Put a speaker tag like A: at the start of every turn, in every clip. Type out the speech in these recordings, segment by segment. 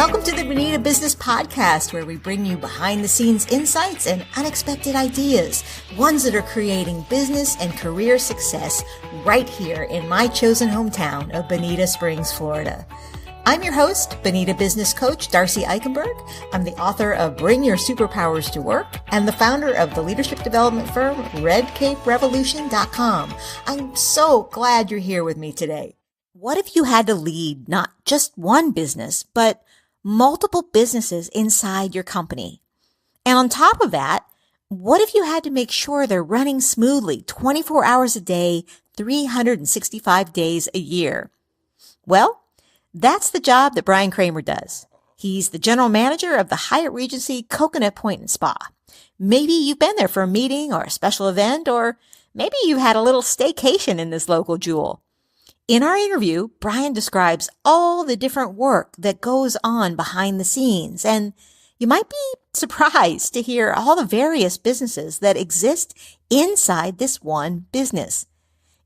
A: Welcome to the Bonita Business Podcast, where we bring you behind-the-scenes insights and unexpected ideas, ones that are creating business and career success right here in my chosen hometown of Bonita Springs, Florida. I'm your host, Bonita business coach Darcy Eikenberg. I'm the author of Bring Your Superpowers to Work and the founder of the leadership development firm RedCapeRevolution.com. I'm so glad you're here with me today. What if you had to lead not just one business, but multiple businesses inside your company? And on top of that, what if you had to make sure they're running smoothly 24 hours a day, 365 days a year? Well, that's the job that Brian Kramer does. He's the general manager of the Hyatt Regency Coconut Point and Spa. Maybe you've been there for a meeting or a special event, or maybe you had a little staycation in this local jewel. In our interview, Brian describes all the different work that goes on behind the scenes, and you might be surprised to hear all the various businesses that exist inside this one business.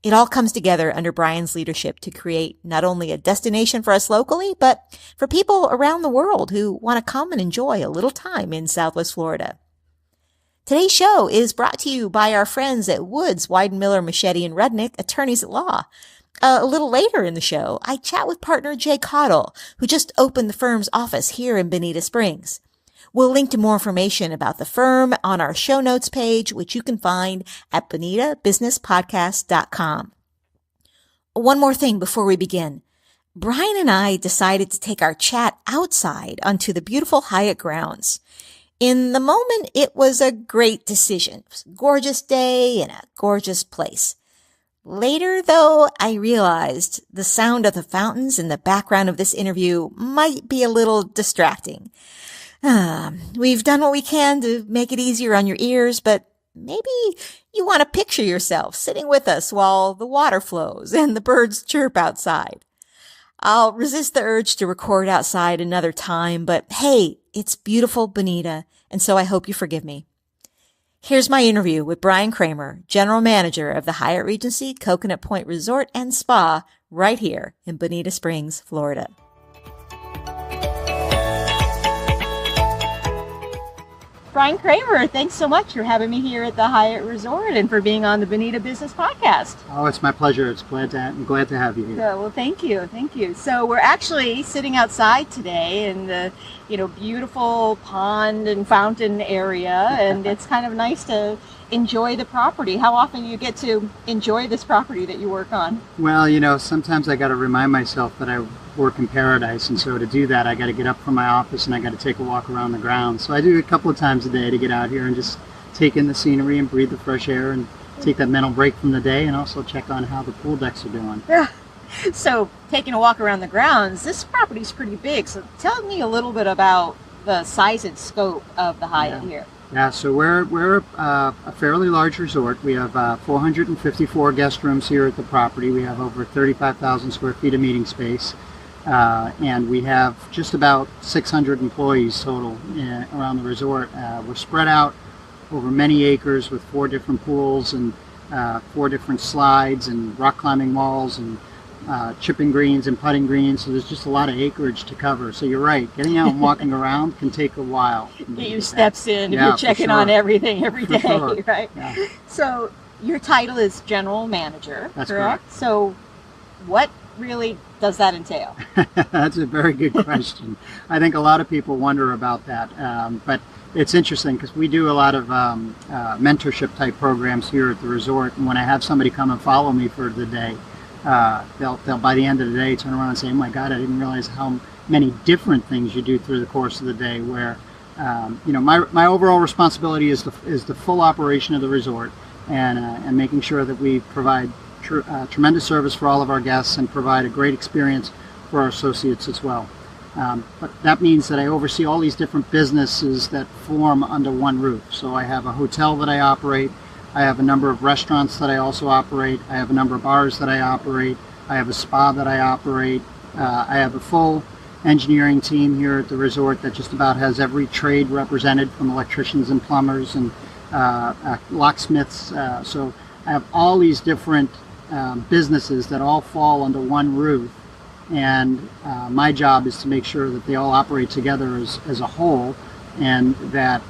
A: It all comes together under Brian's leadership to create not only a destination for us locally, but for people around the world who want to come and enjoy a little time in Southwest Florida. Today's show is brought to you by our friends at Woods, Weidenmiller, Machete, and Rudnick, attorneys at law. A little later in the show, I chat with partner Jay Caudill, who just opened the firm's office here in Bonita Springs. We'll link to more information about the firm on our show notes page, which you can find at bonitabusinesspodcast.com. One more thing before we begin. Brian and I decided to take our chat outside onto the beautiful Hyatt grounds. In the moment, it was a great decision. It was a gorgeous day and a gorgeous place. Later, though, I realized the sound of the fountains in the background of this interview might be a little distracting. We've done what we can to make it easier on your ears, but maybe you want to picture yourself sitting with us while the water flows and the birds chirp outside. I'll resist the urge to record outside another time, but hey, it's beautiful Bonita, and so I hope you forgive me. Here's my interview with Brian Kramer, General Manager of the Hyatt Regency Coconut Point Resort and Spa right here in Bonita Springs, Florida. Brian Kramer, thanks so much for having me here at the Hyatt Resort and for being on the Bonita Business Podcast.
B: Oh, it's my pleasure. I'm glad to have you here.
A: Well, thank you. So we're actually sitting outside today in the beautiful pond and fountain area, and it's kind of nice to enjoy the property. How often do you get to enjoy this property that you work on?
B: Well, sometimes I got to remind myself that I work in paradise, and so to do that I got to get up from my office and I got to take a walk around the grounds. So I do it a couple of times a day to get out here and just take in the scenery and breathe the fresh air and take that mental break from the day, and also check on how the pool decks are doing.
A: Yeah. So taking a walk around the grounds, this property's pretty big. So tell me a little bit about the size and scope of the Hyatt here.
B: Yeah, so we're a fairly large resort. We have 454 guest rooms here at the property. We have over 35,000 square feet of meeting space. And we have just about 600 employees total around the resort. We're spread out over many acres with 4 different pools and 4 different slides and rock climbing walls and chipping greens and putting greens. So there's just a lot of acreage to cover. So you're right, getting out and walking around can take a while.
A: Get your steps in if you're checking on everything every day, right?
B: Yeah.
A: So your title is General Manager,
B: That's
A: correct? So what really does that entail?
B: That's a very good question. I think a lot of people wonder about that, but it's interesting because we do a lot of mentorship type programs here at the resort, and when I have somebody come and follow me for the day, they'll by the end of the day turn around and say, "Oh my God, I didn't realize how many different things you do through the course of the day." Where my overall responsibility is the full operation of the resort, and making sure that we provide tremendous service for all of our guests and provide a great experience for our associates as well. But that means that I oversee all these different businesses that form under one roof. So I have a hotel that I operate. I have a number of restaurants that I also operate. I have a number of bars that I operate. I have a spa that I operate. I have a full engineering team here at the resort that just about has every trade represented, from electricians and plumbers and locksmiths. So I have all these different businesses that all fall under one roof and my job is to make sure that they all operate together as a whole, and that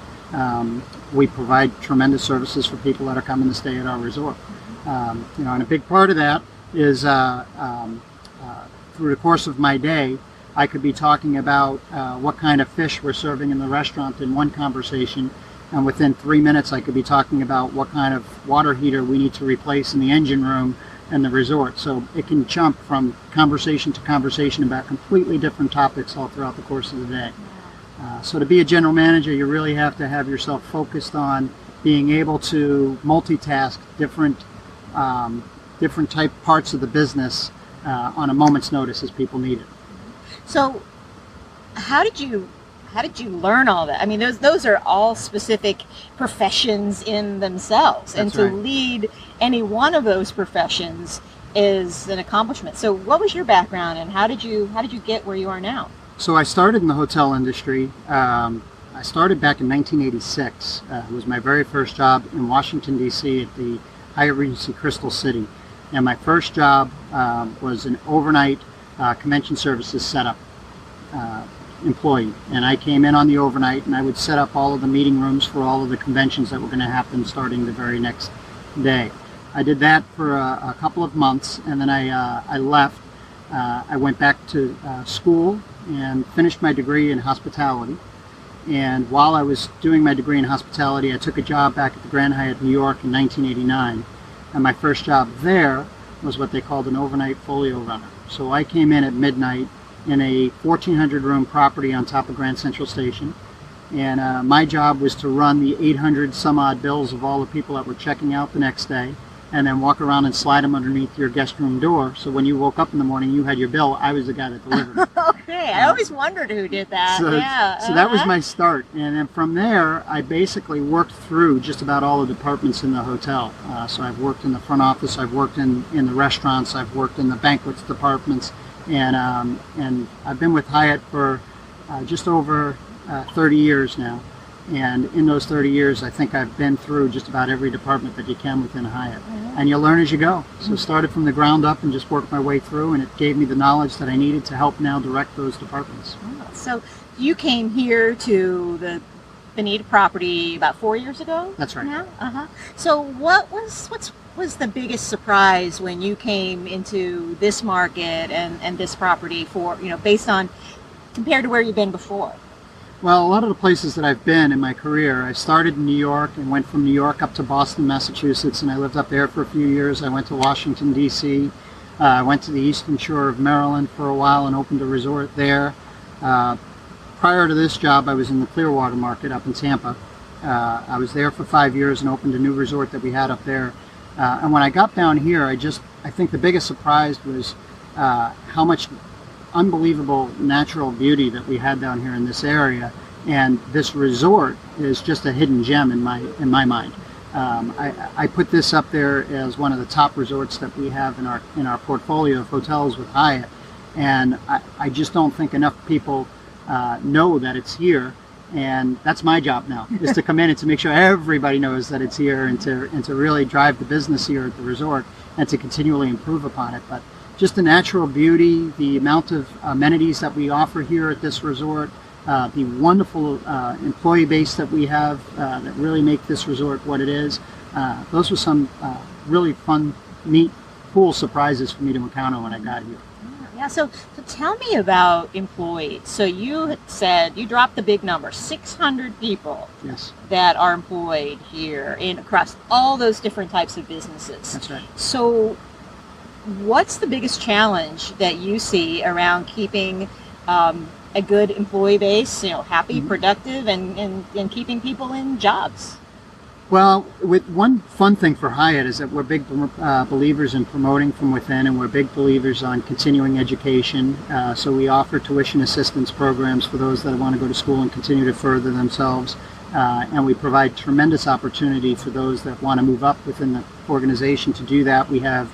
B: we provide tremendous services for people that are coming to stay at our resort. And a big part of that is through the course of my day, I could be talking about what kind of fish we're serving in the restaurant in one conversation, and within 3 minutes I could be talking about what kind of water heater we need to replace in the engine room in the resort. So it can jump from conversation to conversation about completely different topics all throughout the course of the day. So to be a general manager, you really have to have yourself focused on being able to multitask different type parts of the business on a moment's notice as people need it.
A: So how did you learn all that? I mean, those are all specific professions in themselves.
B: That's
A: and to
B: right.
A: lead any one of those professions is an accomplishment. So what was your background, and how did you get where you are now?
B: So I started in the hotel industry. I started back in 1986. It was my very first job in Washington, D.C. at the Hyatt Regency Crystal City. And my first job was an overnight convention services setup employee. And I came in on the overnight, and I would set up all of the meeting rooms for all of the conventions that were going to happen starting the very next day. I did that for a couple of months, and then I left. I went back to school and finished my degree in hospitality. And while I was doing my degree in hospitality, I took a job back at the Grand Hyatt New York in 1989. And my first job there was what they called an overnight folio runner. So I came in at midnight in a 1,400 room property on top of Grand Central Station. And my job was to run the 800 some odd bills of all the people that were checking out the next day, and then walk around and slide them underneath your guest room door. So when you woke up in the morning, you had your bill. I was the guy that delivered it.
A: Okay, I always wondered who did that.
B: So
A: Yeah.
B: that was my start. And then from there, I basically worked through just about all the departments in the hotel. So I've worked in the front office, I've worked in the restaurants, I've worked in the banquets departments, and I've been with Hyatt for just over 30 years now. And in those 30 years, I think I've been through just about every department that you can within Hyatt.
A: Mm-hmm.
B: And you learn as you go. So started from the ground up and just worked my way through, and it gave me the knowledge that I needed to help now direct those departments.
A: So you came here to the Bonita property about 4 years ago?
B: That's right.
A: Now? So what was the biggest surprise when you came into this market and this property for, based on, compared to where you've been before?
B: Well, a lot of the places that I've been in my career, I started in New York and went from New York up to Boston, Massachusetts, and I lived up there for a few years. I went to Washington, D.C. I went to the Eastern Shore of Maryland for a while and opened a resort there. Prior to this job, I was in the Clearwater market up in Tampa. I was there for 5 years and opened a new resort that we had up there. And when I got down here, I think the biggest surprise was how much unbelievable natural beauty that we had down here in this area, and this resort is just a hidden gem in my mind. I put this up there as one of the top resorts that we have in our portfolio of hotels with Hyatt, and I just don't think enough people know that it's here. And that's my job now, is to come in and to make sure everybody knows that it's here, and to really drive the business here at the resort and to continually improve upon it. But just the natural beauty, the amount of amenities that we offer here at this resort, the wonderful employee base that we have that really make this resort what it is. Those were some really fun, neat, cool surprises for me to encounter when I got here.
A: Yeah, so tell me about employees. So you had said, you dropped the big number, 600 people.
B: Yes.
A: That are employed here across all those different types of businesses.
B: That's right.
A: So what's the biggest challenge that you see around keeping a good employee base, happy,
B: Mm-hmm.
A: productive, and keeping people in jobs?
B: Well, with one fun thing for Hyatt is that we're big believers in promoting from within, and we're big believers on continuing education. So we offer tuition assistance programs for those that want to go to school and continue to further themselves. And we provide tremendous opportunity for those that want to move up within the organization to do that. We have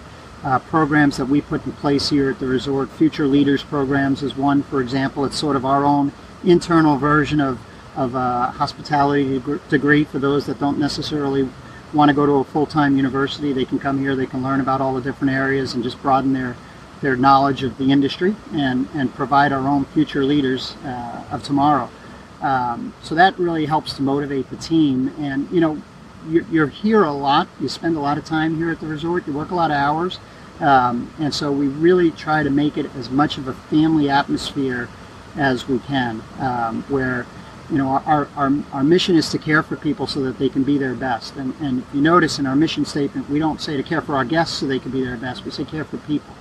B: programs that we put in place here at the resort. Future Leaders programs is one, for example. It's sort of our own internal version of a hospitality degree for those that don't necessarily want to go to a full-time university. They can come here, they can learn about all the different areas and just broaden their knowledge of the industry and provide our own future leaders of tomorrow. So that really helps to motivate the team. And you're here a lot. You spend a lot of time here at the resort. You work a lot of hours. And so we really try to make it as much of a family atmosphere as we can, where our mission is to care for people so that they can be their best. And if you notice in our mission statement, we don't say to care for our guests so they can be their best. We say care for people.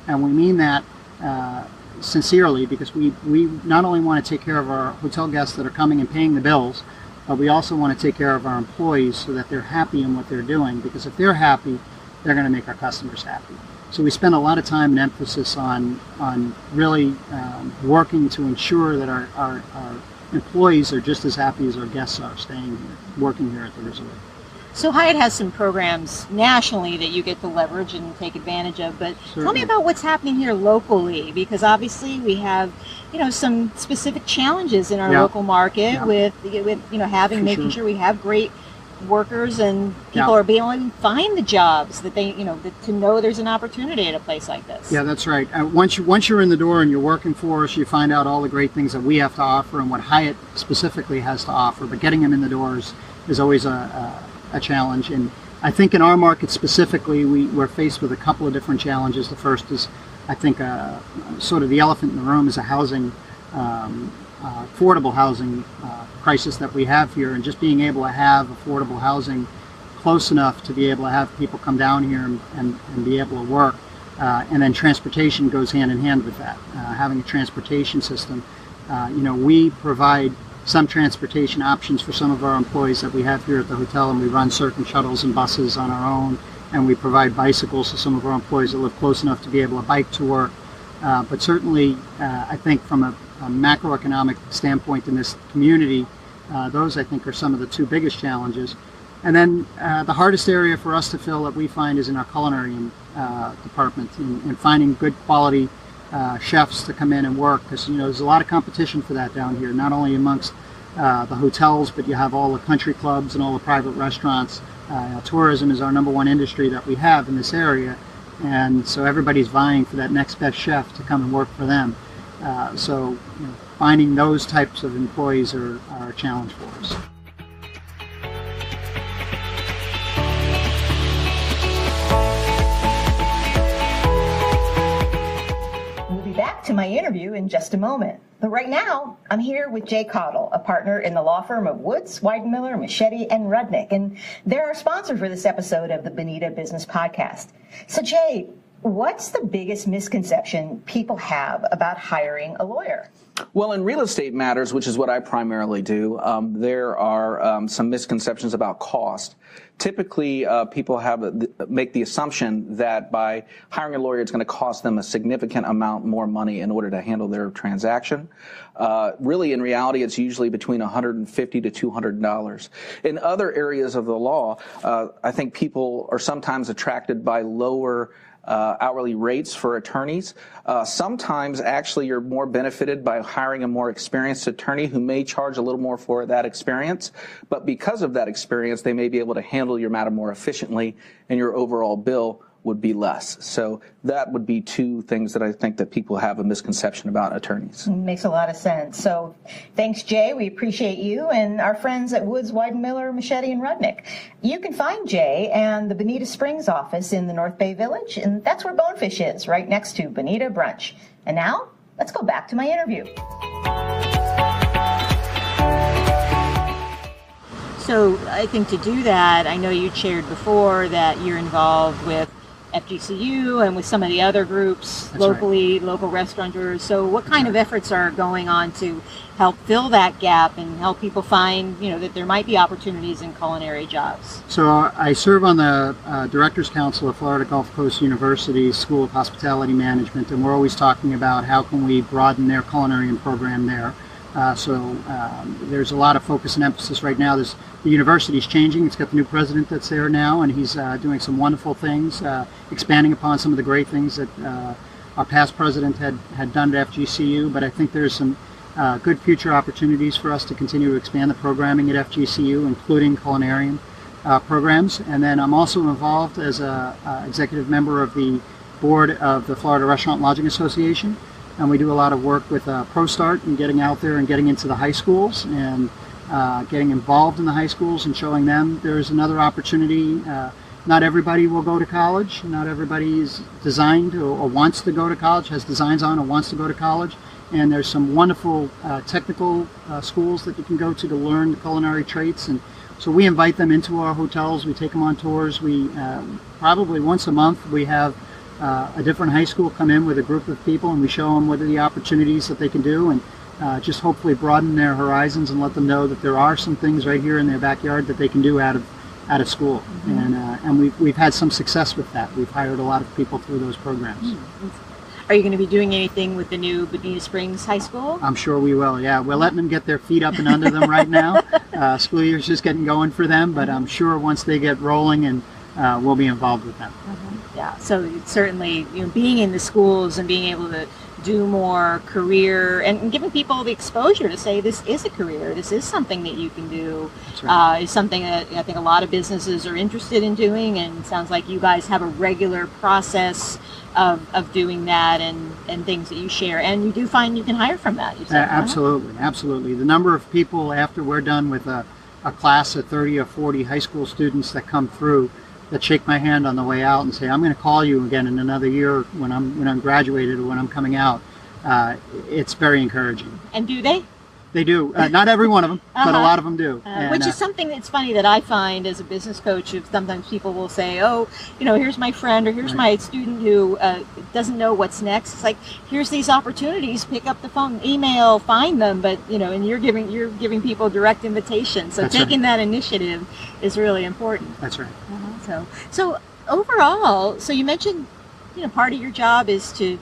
B: And we mean that sincerely, because we not only want to take care of our hotel guests that are coming and paying the bills, but we also want to take care of our employees so that they're happy in what they're doing, because if they're happy, they're going to make our customers happy. So we spend a lot of time and emphasis on really working to ensure that our employees are just as happy as our guests are staying here, working here at the resort.
A: So Hyatt has some programs nationally that you get to leverage and take advantage of, but
B: Certainly.
A: Tell me about what's happening here locally, because obviously we have, some specific challenges in our local market with making sure we have great workers and people are being able to find the jobs that they, to know there's an opportunity at a place like this.
B: Yeah, that's right. Once you're in the door and you're working for us, you find out all the great things that we have to offer and what Hyatt specifically has to offer. But getting them in the doors is always a challenge. And I think in our market specifically, we're faced with a couple of different challenges. The first is, I think, sort of the elephant in the room is a housing, affordable housing crisis that we have here, and just being able to have affordable housing close enough to be able to have people come down here and be able to work. And then transportation goes hand in hand with that. Having a transportation system, we provide some transportation options for some of our employees that we have here at the hotel, and we run certain shuttles and buses on our own, and we provide bicycles to some of our employees that live close enough to be able to bike to work. But certainly, I think from a macroeconomic standpoint in this community, those I think are some of the two biggest challenges. And then the hardest area for us to fill that we find is in our culinary department, and finding good quality chefs to come in and work, because there's a lot of competition for that down here, not only amongst the hotels, but you have all the country clubs and all the private restaurants. Tourism is our number one industry that we have in this area, and so everybody's vying for that next best chef to come and work for them. So finding those types of employees are a challenge for us.
C: Back to my interview in just a moment. But right now, I'm here with Jay Cottle, a partner in the law firm of Woods, Weidenmiller, Machete, and Rudnick, and they're our sponsor for this episode of the Bonita Business Podcast. So Jay, what's the biggest misconception people have about hiring a lawyer?
D: Well, in real estate matters, which is what I primarily do, there are some misconceptions about cost. Typically, people make the assumption that by hiring a lawyer, it's going to cost them a significant amount more money in order to handle their transaction. Really, in reality, it's usually between $150 to $200. In other areas of the law, I think people are sometimes attracted by lower hourly rates for attorneys. Sometimes actually you're more benefited by hiring a more experienced attorney who may charge a little more for that experience, but because of that experience they may be able to handle your matter more efficiently and your overall bill would be less. So that would be two things that I think that people have a misconception about attorneys.
C: Makes a lot of sense. So thanks, Jay. We appreciate you and our friends at Woods, Weidenmiller, Machete, and Rudnick. You can find Jay and the Bonita Springs office in the North Bay Village, and that's where Bonefish is, right next to Bonita Brunch. And now, let's go back to my interview.
A: So I think to do that, I know you shared before that you're involved with FGCU and with some of the other groups locally, local restaurateurs. So what kind of efforts are going on to help fill that gap and help people find, that there might be opportunities in culinary jobs?
B: So I serve on the Directors Council of Florida Gulf Coast University's School of Hospitality Management, and we're always talking about how can we broaden their culinary program there. So there's a lot of focus and emphasis right now. The university's changing. It's got the new president that's there now, and he's doing some wonderful things, expanding upon some of the great things that our past president had done at FGCU. But I think there's some good future opportunities for us to continue to expand the programming at FGCU, including culinary programs. And then I'm also involved as an executive member of the board of the Florida Restaurant Lodging Association, and we do a lot of work with ProStart and getting out there and getting into the high schools and getting involved in the high schools and showing them there's another opportunity. Not everybody will go to college. Not everybody is designed or wants to go to college, has designs on or wants to go to college. And there's some wonderful technical schools that you can go to learn the culinary traits. And so we invite them into our hotels. We take them on tours. We probably once a month we have a different high school come in with a group of people, and we show them what are the opportunities that they can do, and just hopefully broaden their horizons and let them know that there are some things right here in their backyard that they can do out of school. And we've had some success with that. We've hired a lot of people through those programs.
A: Are you going to be doing anything with the new Bonita Springs High School?
B: I'm sure we will, yeah. We're letting them get their feet up and under them right now. School year's just getting going for them, but I'm sure once they get rolling, and we'll be involved with them.
A: Yeah, so it's certainly, being in the schools and being able to do more career and giving people the exposure to say this is a career, this is something that you can do, is something that I think a lot of businesses are interested in doing, and it sounds like you guys have a regular process of doing that and things that you share, and you do find you can hire from that. You said,
B: absolutely. The number of people after we're done with a class of 30 or 40 high school students that come through that shake my hand on the way out and say, I'm going to call you again in another year when I'm graduated or when I'm coming out. It's very encouraging.
A: And do they?
B: They do. Not every one of them, but a lot of them do.
A: Which is something that's funny that I find as a business coach. If sometimes people will say, oh, here's my friend or here's my student who doesn't know what's next. It's like, here's these opportunities, pick up the phone, email, find them. But, and you're giving people direct invitation. So taking that initiative is really important.
B: That's right.
A: So overall, so you mentioned, part of your job is to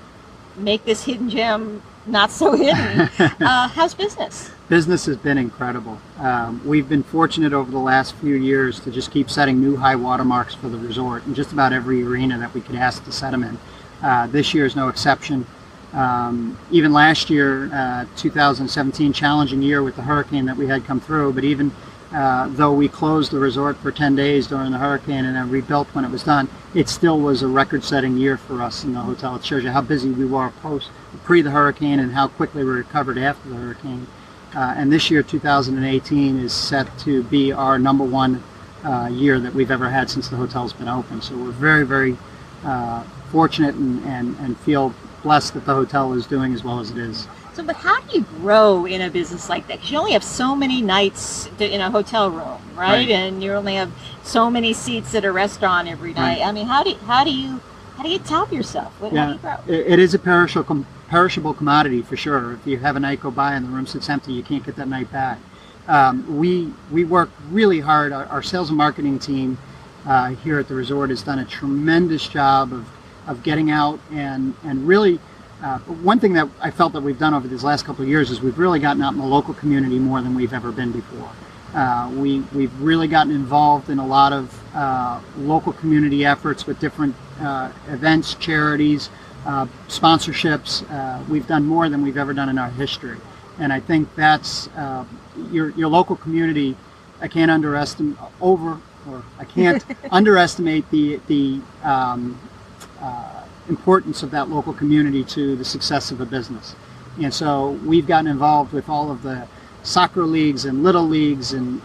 A: make this hidden gem not so hidden. How's business?
B: Business has been incredible. We've been fortunate over the last few years to just keep setting new high watermarks for the resort in just about every arena that we could ask to set them in. This year is no exception. Even last year, 2017, challenging year with the hurricane that we had come through, but even though we closed the resort for 10 days during the hurricane and then rebuilt when it was done, it still was a record-setting year for us in the hotel. It shows you how busy we were pre the hurricane and how quickly we recovered after the hurricane. And this year, 2018, is set to be our number one year that we've ever had since the hotel's been open. So we're very, very fortunate and feel blessed that the hotel is doing as well as it is.
A: So, but how do you grow in a business like that? Because you only have so many nights in a hotel room, right? And you only have so many seats at a restaurant every night. I mean, how do you top yourself? How do you grow?
B: It is a perishable commodity for sure. If you have a night go by and the room sits empty, you can't get that night back. We work really hard. Our sales and marketing team here at the resort has done a tremendous job of getting out and really. One thing that I felt that we've done over these last couple of years is we've really gotten out in the local community more than we've ever been before. We've really gotten involved in a lot of local community efforts with different events, charities, sponsorships. We've done more than we've ever done in our history. And I think that's your local community. I can't underestimate underestimate the importance of that local community to the success of a business. And so we've gotten involved with all of the soccer leagues and little leagues, and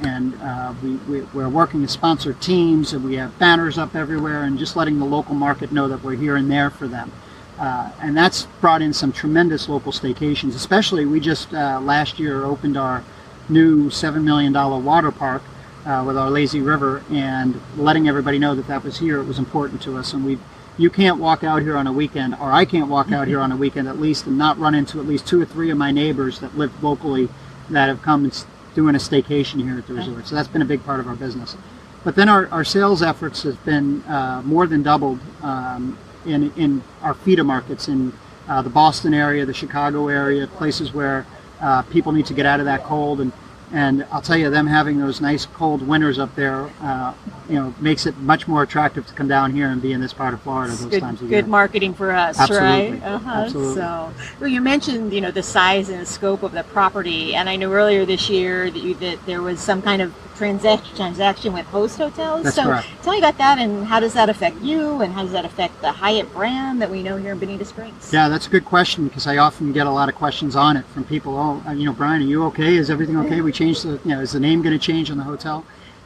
B: we're working to sponsor teams, and we have banners up everywhere and just letting the local market know that we're here and there for them. And that's brought in some tremendous local staycations. Especially, we just last year opened our new $7 million water park with our lazy river, and letting everybody know that that was here. It was important to us, and you can't walk out here on a weekend, or I can't walk out here on a weekend at least, and not run into at least 2 or 3 of my neighbors that live locally that have come and doing a staycation here at the resort. So that's been a big part of our business. But then our sales efforts have been more than doubled in our feeder markets in the Boston area, the Chicago area, places where people need to get out of that cold. And I'll tell you, them having those nice cold winters up there, makes it much more attractive to come down here and be in this part of Florida those times of year.
A: Good marketing for us,
B: Absolutely.
A: right?
B: Absolutely.
A: So, well, you mentioned, the size and the scope of the property, and I know earlier this year that there was some kind of transaction with host hotels.
B: That's
A: so
B: correct.
A: Tell me about that, and how does that affect you, and how does that affect the Hyatt brand that we know here in Bonita Springs?
B: Yeah, that's a good question, because I often get a lot of questions on it from people. Brian, are you okay? Is everything okay? We changed is the name going to change on the hotel?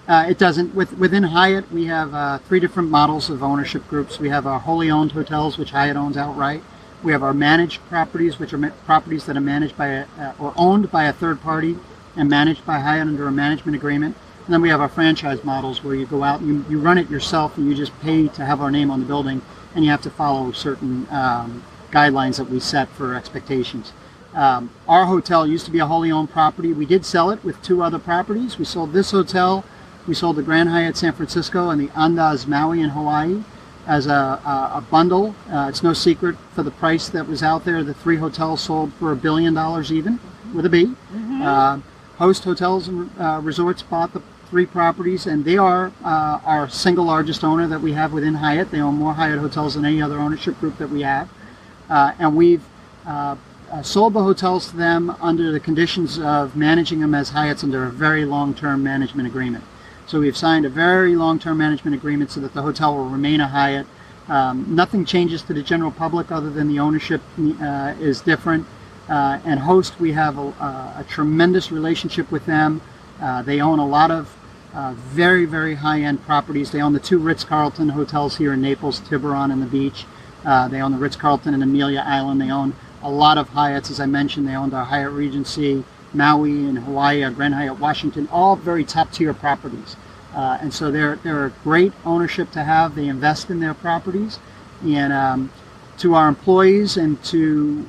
B: It doesn't. Within Hyatt, we have 3 different models of ownership groups. We have our wholly owned hotels, which Hyatt owns outright. We have our managed properties, which are properties that are managed by or owned by a third party and managed by Hyatt under a management agreement. And then we have our franchise models, where you go out and you run it yourself, and you just pay to have our name on the building, and you have to follow certain guidelines that we set for expectations. Our hotel used to be a wholly owned property. We did sell it with 2 other properties. We sold this hotel. We sold the Grand Hyatt San Francisco and the Andaz Maui in Hawaii as a bundle. It's no secret, for the price that was out there, the 3 hotels sold for $1 billion even, with a B. Host Hotels and Resorts bought the 3 properties, and they are our single largest owner that we have within Hyatt. They own more Hyatt hotels than any other ownership group that we have. And we've sold the hotels to them under the conditions of managing them as Hyatts under a very long-term management agreement. So we've signed a very long-term management agreement so that the hotel will remain a Hyatt. Nothing changes to the general public other than the ownership is different. And Host, we have a tremendous relationship with them. They own a lot of very, very high-end properties. They own the 2 Ritz-Carlton hotels here in Naples, Tiburon and the beach. They own the Ritz-Carlton in Amelia Island. They own a lot of Hyatts, as I mentioned. They owned our Hyatt Regency, Maui in Hawaii, our Grand Hyatt Washington, all very top-tier properties. And so they're a great ownership to have. They invest in their properties. And to our employees and to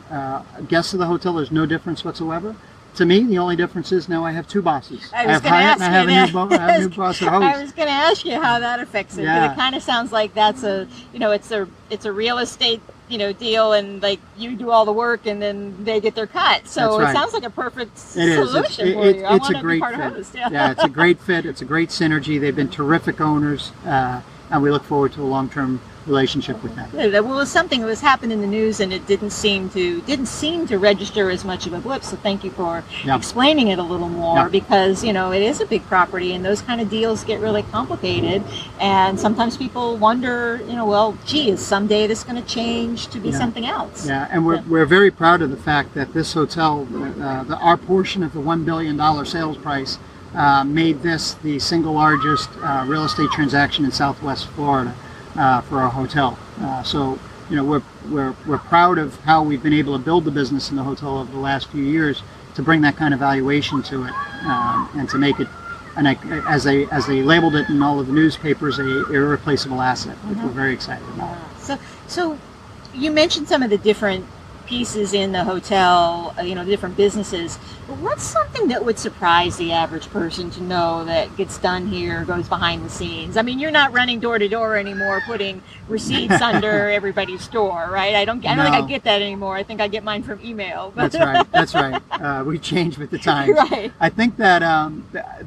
B: guests of the hotel, there's no difference whatsoever. To me, the only difference is now I have 2 bosses. I have Hyatt and I have a new boss at Host.
A: I was going to ask you how that affects it, but it kind of sounds like that's it's a real estate deal, and like you do all the work and then they get their cut. So it sounds like a perfect solution for you. I want to be part of Host.
B: Yeah, it's a great fit. It's a great synergy. They've been terrific owners, and we look forward to a long-term relationship with them.
A: Well, it was something that was happening in the news, and it didn't seem to register as much of a blip. So thank you for explaining it a little more, because it is a big property, and those kind of deals get really complicated. And sometimes people wonder, well, gee, is someday this going to change to be something else?
B: Yeah, and we're very proud of the fact that this hotel, our portion of the $1 billion sales price, made this the single largest real estate transaction in Southwest Florida. For our hotel. So we're proud of how we've been able to build the business in the hotel over the last few years, to bring that kind of valuation to it, and to make it, and as they labeled it in all of the newspapers, a irreplaceable asset, which we're very excited about.
A: So you mentioned some of the different pieces in the hotel, different businesses. But what's something that would surprise the average person to know that gets done here, goes behind the scenes? I mean, you're not running door to door anymore, putting receipts under everybody's door, right? I don't think I get that anymore. I think I get mine from email.
B: That's right. We changed with the times.
A: Right.
B: I think that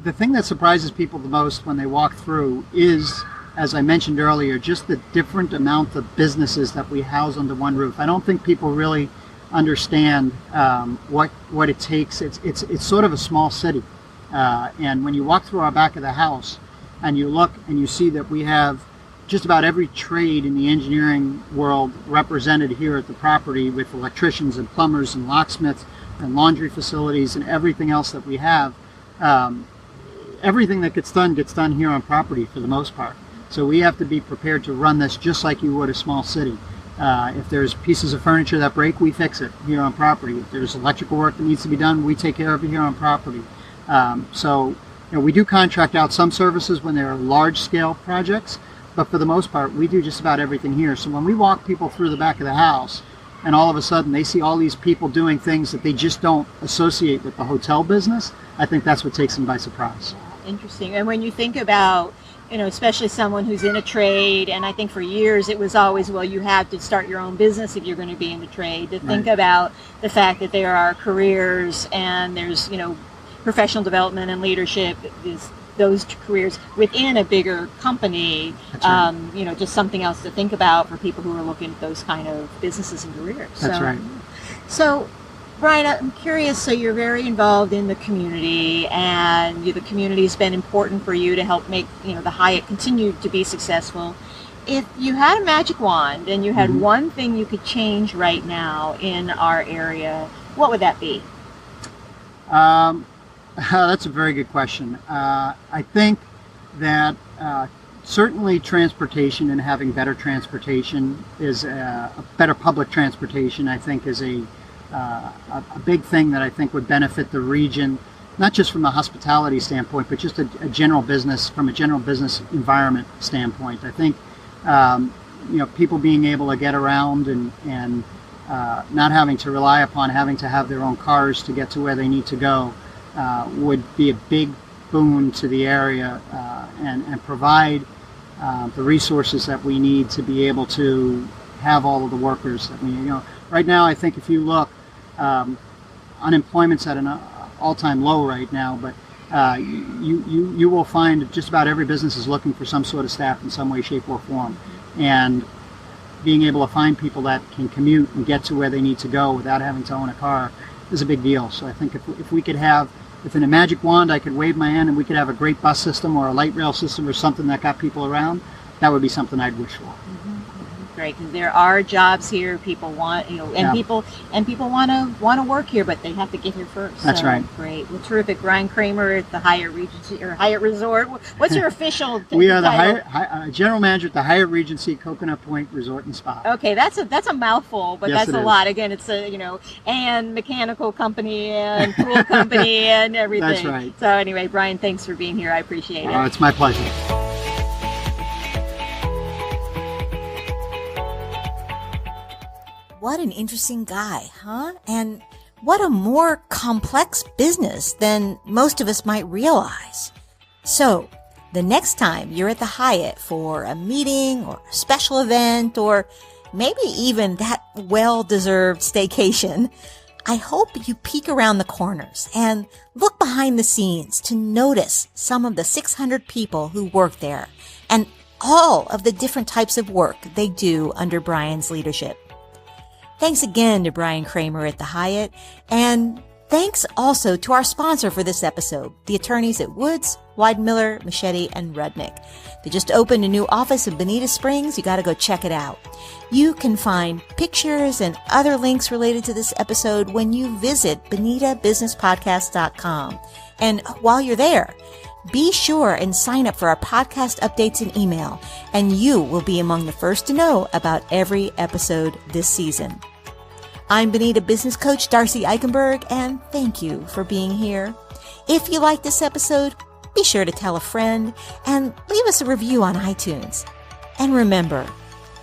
B: the thing that surprises people the most when they walk through is, as I mentioned earlier, just the different amount of businesses that we house under one roof. I don't think people really understand what it takes. It's sort of a small city, and when you walk through our back of the house and you look and you see that we have just about every trade in the engineering world represented here at the property, with electricians and plumbers and locksmiths and laundry facilities and everything else that we have. Everything that gets done here on property for the most part. So we have to be prepared to run this just like you would a small city. If there's pieces of furniture that break, we fix it here on property. If there's electrical work that needs to be done, we take care of it here on property. So we do contract out some services when there are large-scale projects, but for the most part, we do just about everything here. So when we walk people through the back of the house, and all of a sudden they see all these people doing things that they just don't associate with the hotel business, I think that's what takes them by surprise.
A: Interesting. And when you think about, especially someone who's in a trade, and I think for years it was always, well, you have to start your own business if you're going to be in the trade, to think about the fact that there are careers and there's, professional development and leadership, those careers within a bigger company, just something else to think about for people who are looking at those kind of businesses and careers.
B: That's right.
A: So Brian, I'm curious, so you're very involved in the community, and the community's been important for you to help make, the Hyatt continue to be successful. If you had a magic wand and you had one thing you could change right now in our area, what would that be?
B: That's a very good question. I think that certainly transportation and having better transportation is a better public transportation, I think, is a big thing that I think would benefit the region, not just from a hospitality standpoint, but just a general business, from a general business environment standpoint. I think, people being able to get around and not having to rely upon having to have their own cars to get to where they need to go would be a big boon to the area and provide the resources that we need to be able to have all of the workers that we need. Right now, I think if you look, unemployment's at an all-time low right now, but you will find just about every business is looking for some sort of staff in some way, shape, or form. And being able to find people that can commute and get to where they need to go without having to own a car is a big deal. So I think if we could have, if in a magic wand I could wave my hand and we could have a great bus system or a light rail system or something that got people around, that would be something I'd wish for.
A: Great, because there are jobs here. People want, people want to work here, but they have to get here first.
B: That's right.
A: Great. Well, terrific. Brian Kramer at the Hyatt Regency or Hyatt Resort. What's your official?
B: We are the general manager at the Hyatt Regency Coconut Point Resort and Spa.
A: Okay, that's a mouthful, but
B: yes,
A: that's a lot. Again, it's and mechanical company and pool company and everything.
B: That's right.
A: So anyway, Brian, thanks for being here. I appreciate it.
B: It's my pleasure.
A: What an interesting guy, huh? And what a more complex business than most of us might realize. So, the next time you're at the Hyatt for a meeting or a special event or maybe even that well-deserved staycation, I hope you peek around the corners and look behind the scenes to notice some of the 600 people who work there and all of the different types of work they do under Brian's leadership. Thanks again to Brian Kramer at the Hyatt, and thanks also to our sponsor for this episode, the attorneys at Woods, Weidmiller, Machete, and Rudnick. They just opened a new office in Bonita Springs. You got to go check it out. You can find pictures and other links related to this episode when you visit bonitabusinesspodcast.com. And while you're there, be sure and sign up for our podcast updates and email, and you will be among the first to know about every episode this season. I'm Bonita business coach Darcy Eikenberg, and thank you for being here. If you like this episode, be sure to tell a friend and leave us a review on iTunes. And remember,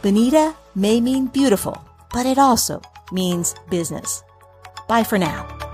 A: Bonita may mean beautiful, but it also means business. Bye for now.